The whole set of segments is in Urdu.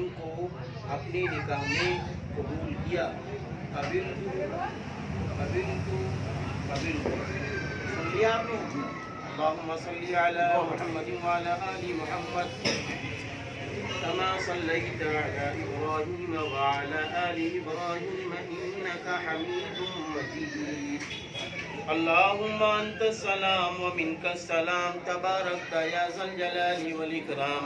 ابراہیم کو اپنے نکاح میں قبول کیا۔ صلی آپ نے اللہم صلی علی محمد وعلی آل محمد كما صليت على إبراهيم وعلى آل إبراهيم إنك حميد مجيد اللهم أنت السلام ومنك السلام تباركت يا ذا الجلال والإكرام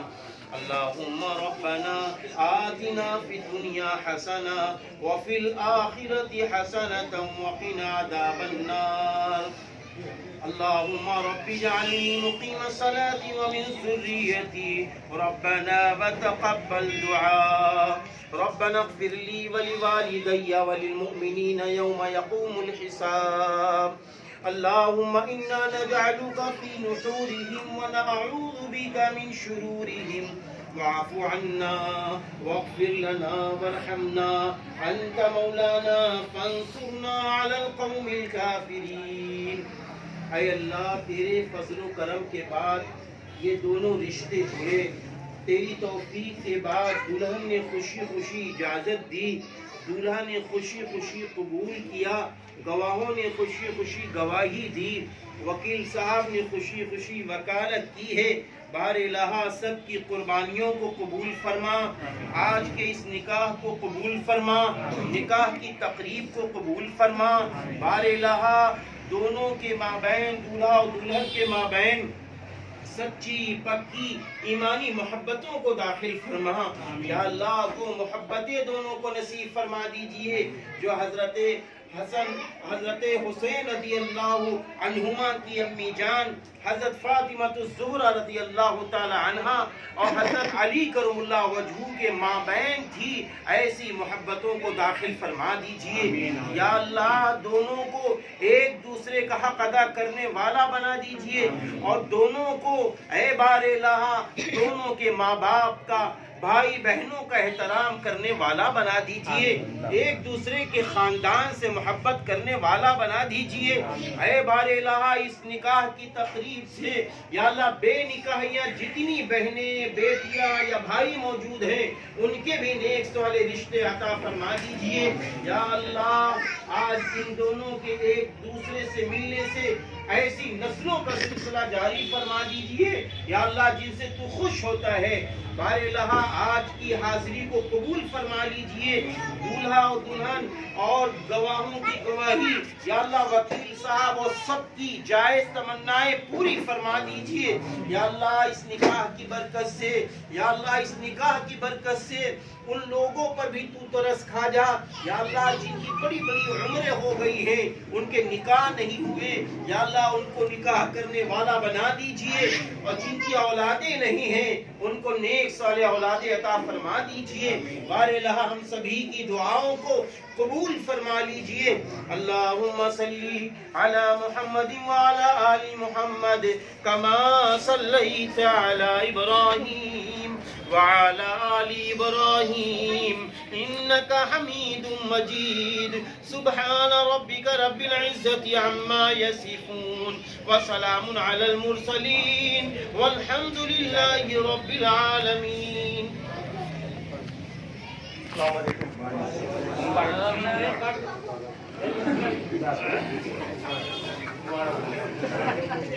اللهم ربنا آتنا في الدنيا حسنة وفي الآخرة حسنة وقنا عذاب النار اللهم رب اجعلني مقيم الصلاة ومن ذريتي ربنا وتقبل دعاء ربنا اغفر لي ولوالدي وللمؤمنين يوم يقوم الحساب اللهم إنا نجعلك في نحورهم ونعوذ بك من شرورهم واعف عنا واغفر لنا وارحمنا أنت مولانا فانصرنا على القوم الكافرين۔ اے اللہ تیرے فضل و کرم کے بعد یہ دونوں رشتے جڑے، تیری توفیق کے بعد دلہن نے خوشی خوشی اجازت دی، دولہا نے خوشی خوشی قبول کیا، گواہوں نے خوشی خوشی گواہی دی، وکیل صاحب نے خوشی خوشی وکالت کی ہے۔ بار الہ سب کی قربانیوں کو قبول فرما، آج کے اس نکاح کو قبول فرما، نکاح کی تقریب کو قبول فرما۔ بار الہ دونوں کے مابین، دولہا اور دلہن کے مابین سچی پکی ایمانی محبتوں کو داخل فرما۔ یا اللہ وہ محبتیں دونوں کو نصیب فرما دیجئے جو حضرت حسین رضی اللہ عنہما کی امی جان حضرت فاطمہ الزہرا رضی اللہ تعالی عنہا اور حضرت علی کرم اللہ وجہہ کے مابین تھی، ایسی محبتوں کو داخل فرما دیجئے۔ یا اللہ دونوں کو ایک دوسرے کا حق ادا کرنے والا بنا دیجئے اور دونوں کو اے بار الہ دونوں کے ماں باپ کا، بھائی بہنوں کا احترام کرنے والا بنا دیجئے، ایک دوسرے کے خاندان سے محبت کرنے والا بنا دیجئے۔ اے بار الہ اس نکاح کی تقریب سے یا اللہ بے نکاحیاں جتنی بہنیں، بیٹیاں یا بھائی موجود ہیں ان کے بھی نیک صالح رشتے عطا فرما دیجئے۔ یا اللہ آج ان دونوں کے ایک دوسرے سے ملنے سے ایسی نسلوں کا سلسلہ جاری فرما دیجئے یا اللہ جن سے تو خوش ہوتا ہے۔ بار الہ آج کی حاضری کو قبول فرما لیجئے، دولہا اور دلہن اور گواہوں کی گواہی یا اللہ وکیل صاحب اور سب کی جائز تمنائیں پوری فرما دیجئے۔ یا اللہ اس نکاح کی برکت سے، یا اللہ اس نکاح کی برکت سے ان لوگوں پر بھی تو ترس کھا جا یا اللہ جن کی بڑی بڑی عمریں ہو گئی ہیں، ان کے نکاح نہیں ہوئے یا اللہ ان کو نکاح کرنے والا بنا دیجئے، اور جن کی اولادیں نہیں ہیں ان کو نیک صالح اولادیں عطا فرما دیجئے۔ بار الہ ہم سبھی کی دعاؤں کو قبول فرما لیجئے۔ اللہم صلی علی محمد وعلی آل محمد کما صلیت علی ابراہیم وعلی آل ابراہیم انک حمید مجید۔ سبحان ربک رب العزت عما یصفون وسلام علی المرسلین والحمد للہ رب العالمین۔ السلام علیکم۔